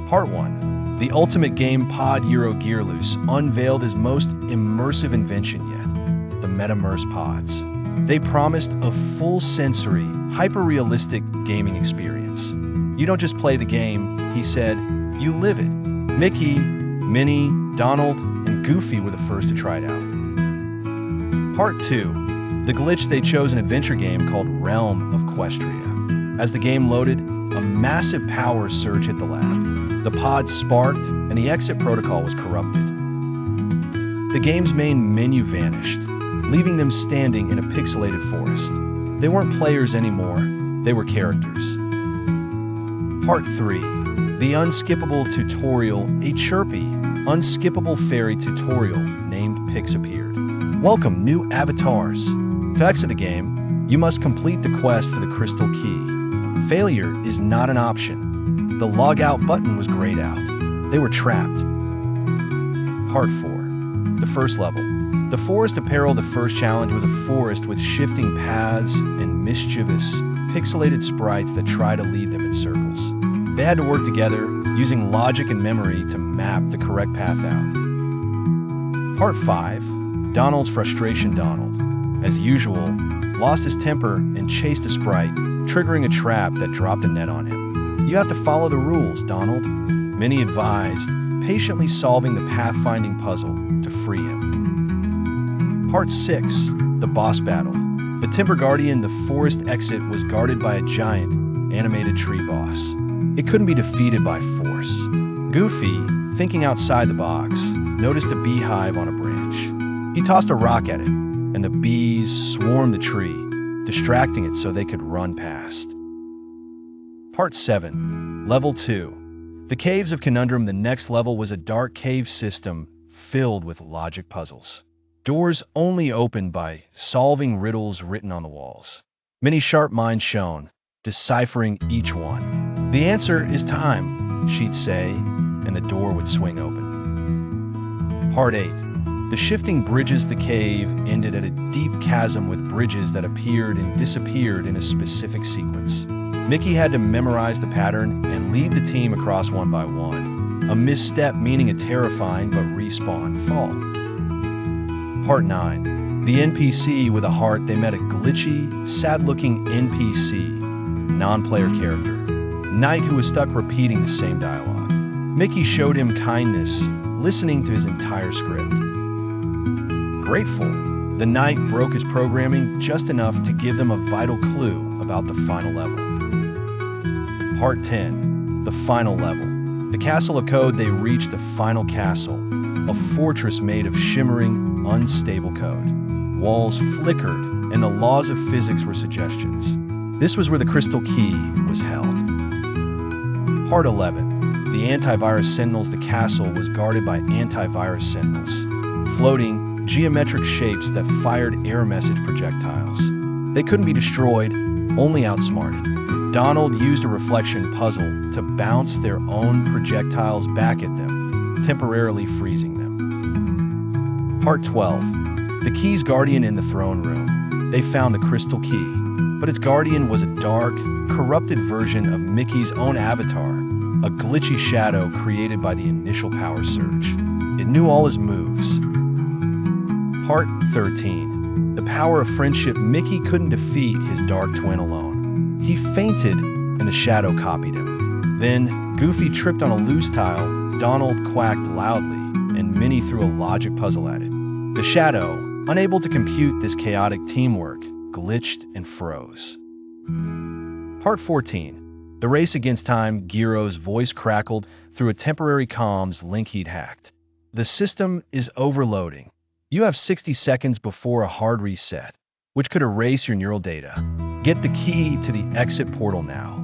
Part 1. The ultimate game pod Gyro Gearloose unveiled his most immersive invention yet, the Meta-Merse Pods. They promised a full sensory, hyper-realistic gaming experience. You don't just play the game, he said, you live it. Mickey, Minnie, Donald, and Goofy were the first to try it out. Part 2. The glitch they chose an adventure game called Realm of Questria. As the game loaded, a massive power surge hit the lab. The pods sparked, and the exit protocol was corrupted. The game's main menu vanished, leaving them standing in a pixelated forest. They weren't players anymore, they were characters. Part 3. The unskippable tutorial, a chirpy, unskippable fairy tutorial named Pix appeared. Welcome, new avatars. To exit the game, you must complete the quest for the crystal key. Failure is not an option. The log out button was grayed out. They were trapped. Part 4. The first level. The forest apparel. The first challenge was a forest with shifting paths and mischievous, pixelated sprites that try to lead them in circles. They had to work together, using logic and memory to map the correct path out. Part 5. Donald's frustration. Donald, as usual, lost his temper and chased a sprite, triggering a trap that dropped a net on him. You have to follow the rules, Donald, Minnie advised, patiently solving the pathfinding puzzle to free him. Part 6. The boss battle. The Timber Guardian, the forest exit, was guarded by a giant, animated tree boss. It couldn't be defeated by force. Goofy, thinking outside the box, noticed a beehive on a branch. He tossed a rock at it, and the bees swarmed the tree, distracting it so they could run past. Part 7. Level 2. The Caves of Conundrum. The next level was a dark cave system filled with logic puzzles. Doors only opened by solving riddles written on the walls. Minnie's sharp mind shone, deciphering each one. The answer is time, she'd say, and the door would swing open. Part 8. The shifting bridges. The cave ended at a deep chasm with bridges that appeared and disappeared in a specific sequence. Mickey had to memorize the pattern and lead the team across one by one, a misstep meaning a terrifying but respawn fall. Part 9. The NPC with a heart. They met a glitchy, sad-looking NPC, non-player character, Knight, who was stuck repeating the same dialogue. Mickey showed him kindness, listening to his entire script. Grateful, the Knight broke his programming just enough to give them a vital clue about the final level. Part 10. The final level. The Castle of Code. They reached the final castle, a fortress made of shimmering, unstable code. Walls flickered, and the laws of physics were suggestions. This was where the crystal key was held. Part 11. The Anti-Virus Sentinels. The castle was guarded by Anti-Virus Sentinels, floating, geometric shapes that fired error message projectiles. They couldn't be destroyed, only outsmarted. Donald used a reflection puzzle to bounce their own projectiles back at them, temporarily freezing them. Part 12. The Key's Guardian. In the throne room, they found the crystal key, but its guardian was a dark, corrupted version of Mickey's own avatar, a glitchy shadow created by the initial power surge. It knew all his moves. Part 13. The power of friendship. Mickey couldn't defeat his dark twin alone. He fainted, and the shadow copied him. Then, Goofy tripped on a loose tile, Donald quacked loudly, and Minnie threw a logic puzzle at it. The shadow, unable to compute this chaotic teamwork, glitched and froze. Part 14. The race against time. Gyro's voice crackled through a temporary comms link he'd hacked. The system is overloading. You have 60 seconds before a hard reset, which could erase your neural data. Get the key to the exit portal now.